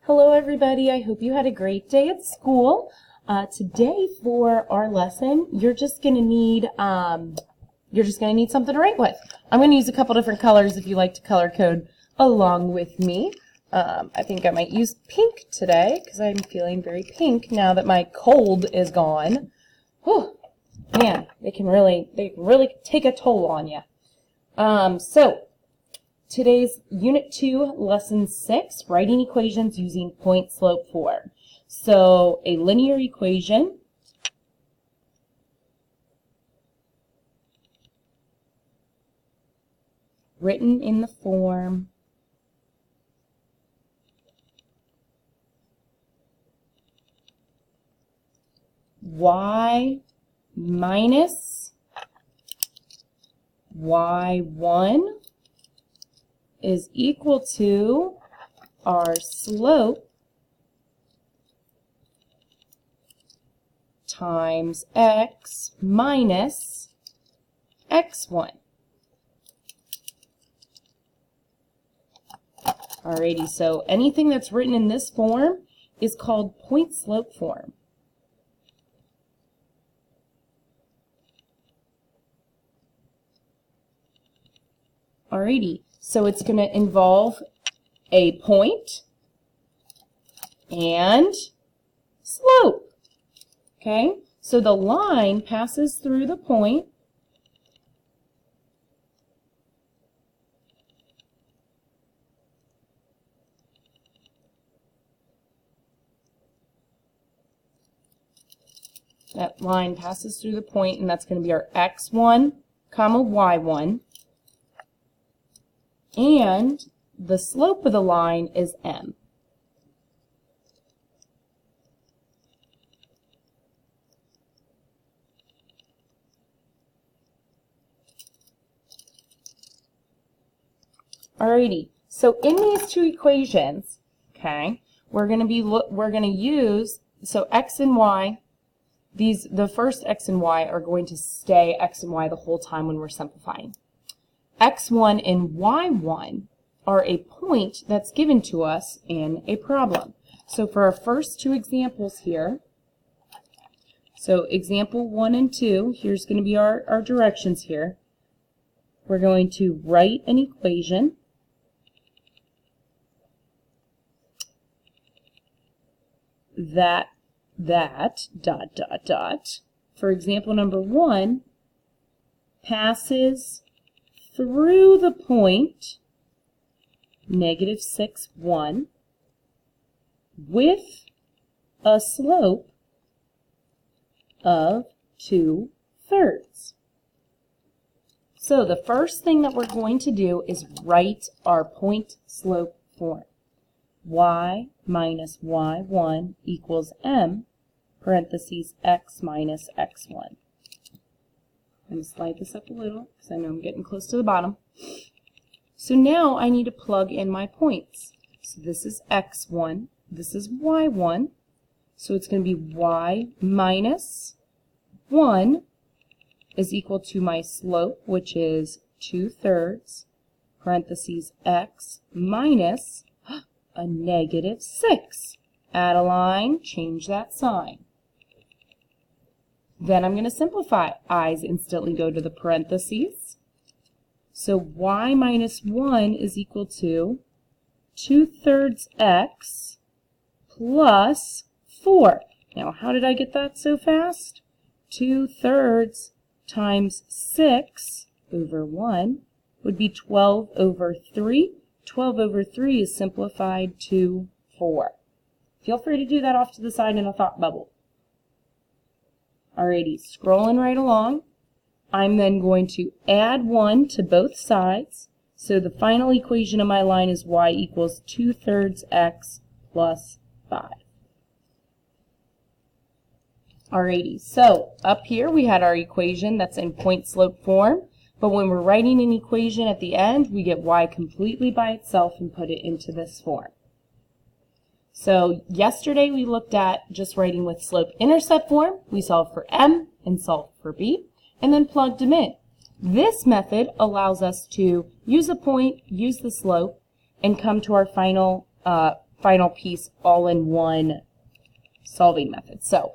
Hello everybody, I hope you had a great day at school. Today for our lesson, you're just going to need something to write with. I'm going to use a couple different colors if you like to color code along with me. I think I might use pink today because I'm feeling very pink now that my cold is gone. Whew, man, they can really take a toll on you. Today's Unit 2, Lesson 6, writing equations using point-slope form. So, a linear equation written in the form y minus y1 is equal to our slope times x minus x1. Alrighty, so anything that's written in this form is called point-slope form. Alrighty, so it's going to involve a point and slope. Okay, so the line passes through the point. That line passes through the point, and that's going to be our x1, comma y1. And the slope of the line is m. Alrighty, so in these two equations, okay, we're going to use, so x and y, the first x and y are going to stay x and y the whole time when we're simplifying. x1 and y1 are a point that's given to us in a problem. So for our first two examples here, so example 1 and 2, here's going to be our directions here. We're going to write an equation that for example number 1 passes through the point negative 6, 1 with a slope of 2/3. So the first thing that we're going to do is write our point-slope form. Y minus y1 equals m, parentheses x minus x1. I'm going to slide this up a little because I know I'm getting close to the bottom. So now I need to plug in my points. So this is x1, this is y1, so it's going to be y minus 1 is equal to my slope, which is 2/3, parentheses x minus a negative 6. Add a line, change that sign. Then I'm going to simplify. I's instantly go to the parentheses. So y minus 1 is equal to 2/3 x plus 4. Now, how did I get that so fast? 2/3 times 6 over 1 would be 12 over 3. 12 over 3 is simplified to 4. Feel free to do that off to the side in a thought bubble. Alrighty, scrolling right along. I'm then going to add 1 to both sides. So the final equation of my line is y equals 2/3 x plus 5. Alrighty, so up here we had our equation that's in point-slope form. But when we're writing an equation at the end, we get y completely by itself and put it into this form. So yesterday we looked at just writing with slope-intercept form. We solved for m and solved for b, and then plugged them in. This method allows us to use a point, use the slope, and come to our final final piece all in one solving method. So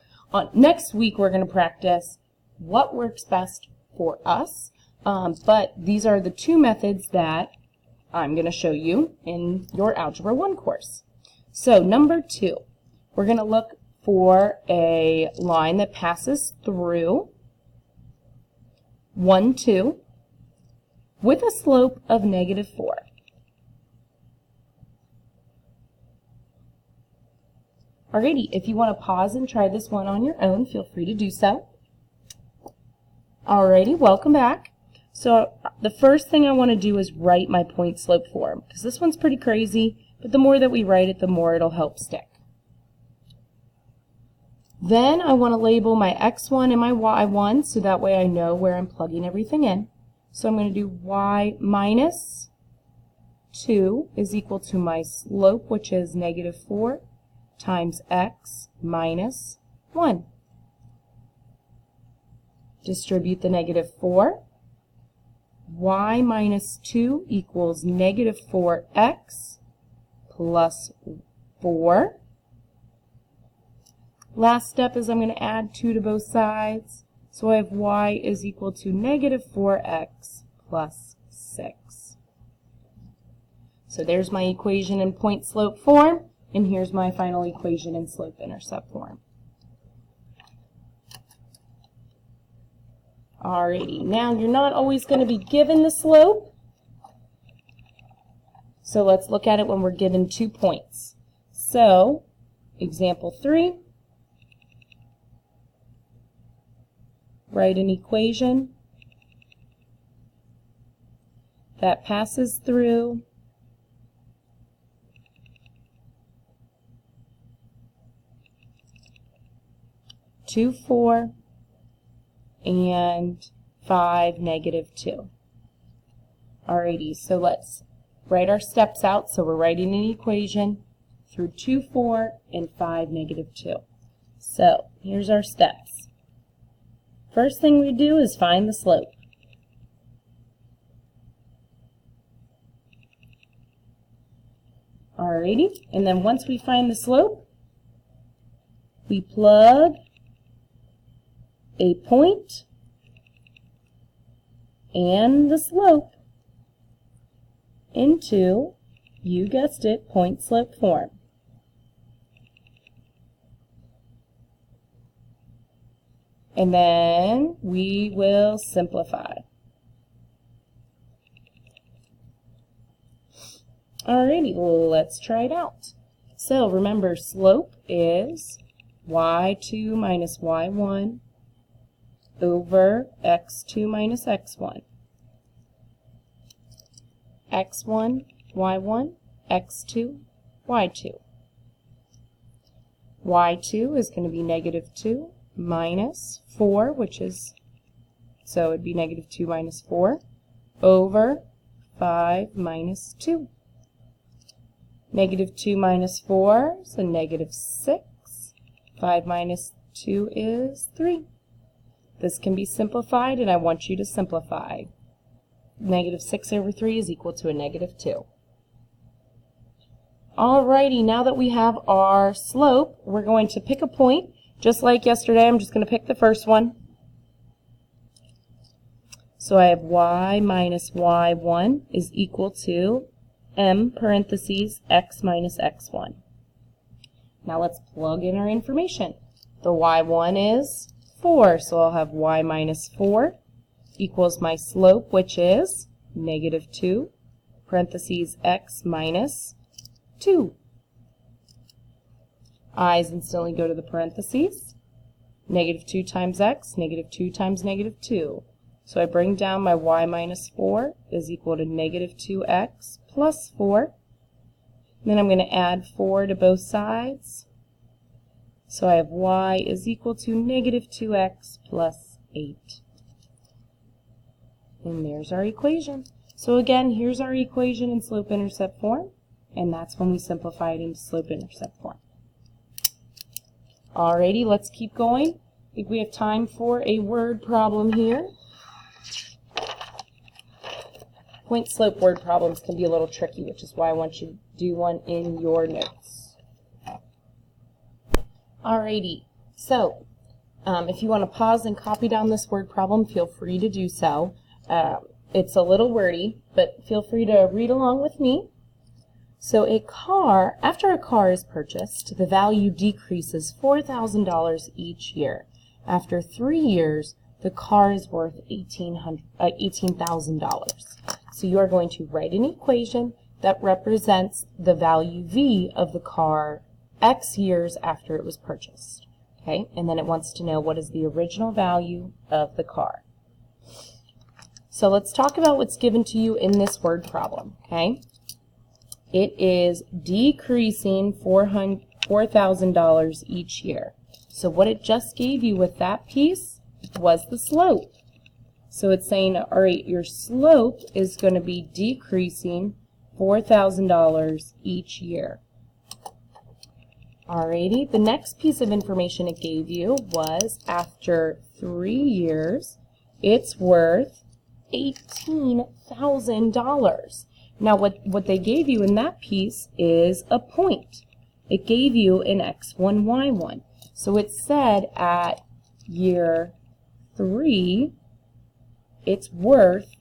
next week we're going to practice what works best for us, but these are the two methods that I'm going to show you in your Algebra 1 course. So number 2, we're going to look for a line that passes through 1, 2 with a slope of -4. Alrighty, if you want to pause and try this one on your own, feel free to do so. Alrighty, welcome back. So the first thing I want to do is write my point slope form, because this one's pretty crazy, but the more that we write it, the more it'll help stick. Then I want to label my x1 and my y1, so that way I know where I'm plugging everything in. So I'm going to do y minus 2 is equal to my slope, which is -4, times x minus 1. Distribute the -4. Y minus 2 equals -4x plus 4. Last step is I'm going to add 2 to both sides. So I have y is equal to -4x plus 6. So there's my equation in point slope form, and here's my final equation in slope intercept form. Alrighty, now you're not always going to be given the slope, so let's look at it when we're given 2 points. So, example 3, write an equation that passes through 2, 4, and 5, -2. Alrighty, so let's write our steps out. So we're writing an equation through 2, 4, and 5, -2. So here's our steps. First thing we do is find the slope. Alrighty, and then once we find the slope, we plug a point and the slope into, you guessed it, point slope form. And then we will simplify. Alrighty, let's try it out. So remember, slope is y2 minus y1 over x2 minus x1. x1, y1, x2, y2. y2 is going to be -2 minus 4, which is, so it'd be -2 minus 4, over 5 minus 2. -2 minus 4, so -6. 5 minus 2 is 3. This can be simplified, and I want you to simplify. -6 over 3 is equal to a -2. Alrighty, now that we have our slope, we're going to pick a point. Just like yesterday, I'm just going to pick the first one. So I have y minus y1 is equal to m parentheses x minus x1. Now let's plug in our information. The y1 is 4, so I'll have y minus 4 equals my slope, which is -2 parentheses x minus 2. I's instantly go to the parentheses. -2 times x, -2 times -2. So I bring down my y minus 4 is equal to -2x plus 4. Then I'm going to add 4 to both sides. So I have y is equal to -2x plus 8. And there's our equation. So again, here's our equation in slope-intercept form, and that's when we simplify it into slope-intercept form. Alrighty, let's keep going. I think we have time for a word problem here. point slope word problems can be a little tricky, which is why I want you to do one in your notes. Alrighty, so if you want to pause and copy down this word problem, feel free to do so. It's a little wordy, but feel free to read along with me. So after a car is purchased, the value decreases $4,000 each year. After 3 years, the car is worth $18,000. So you are going to write an equation that represents the value V of the car X years after it was purchased. Okay, and then it wants to know what is the original value of the car. So let's talk about what's given to you in this word problem. Okay, it is decreasing $4,000 each year. So what it just gave you with that piece was the slope. So it's saying, all right, your slope is going to be decreasing $4,000 each year. Alrighty, the next piece of information it gave you was after 3 years, it's worth $18,000. Now what they gave you in that piece is a point. It gave you an x1, y1. So it said at year 3, it's worth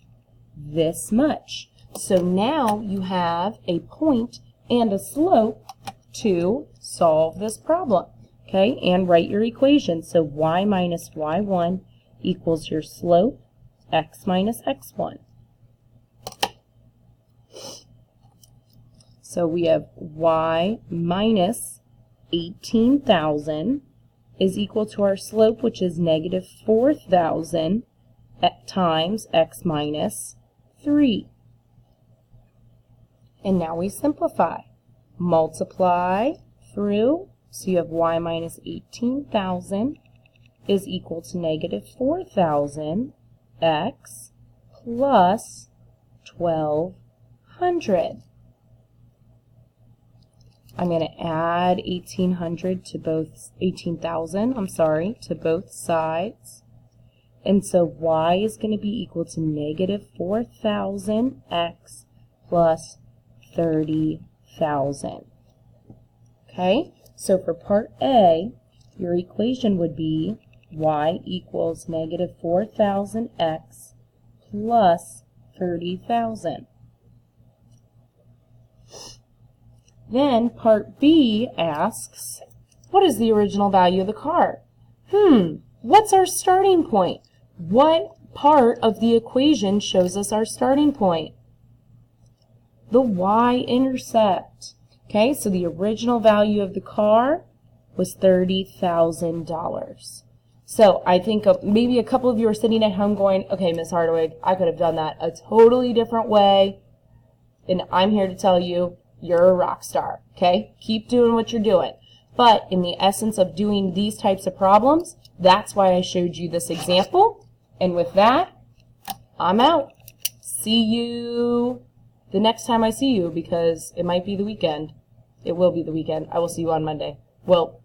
this much. So now you have a point and a slope to solve this problem, okay, and write your equation. So y minus y1 equals your slope, x minus x1. So we have y minus 18,000 is equal to our slope, which is negative 4,000 times x minus 3. And now we simplify. Multiply through, so you have y minus 18,000 is equal to negative 4,000 x plus 1,200. I'm going to add 18,000 to both sides. And so y is going to be equal to negative 4,000 x plus 30,000. Okay, so for part A, your equation would be y equals negative 4,000 x plus 30,000. Then part B asks, what is the original value of the car? What's our starting point? What part of the equation shows us our starting point? The y-intercept. Okay, so the original value of the car was $30,000. So I think maybe a couple of you are sitting at home going, okay, Miss Hardawig, I could have done that a totally different way. And I'm here to tell you, you're a rock star. Okay, keep doing what you're doing. But in the essence of doing these types of problems, that's why I showed you this example. And with that, I'm out. See you the next time I see you, because it might be the weekend. It will be the weekend. I will see you on Monday. Well,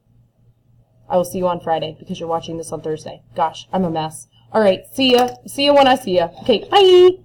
I will see you on Friday because you're watching this on Thursday. Gosh, I'm a mess. All right, see ya. See ya when I see ya. Okay, bye.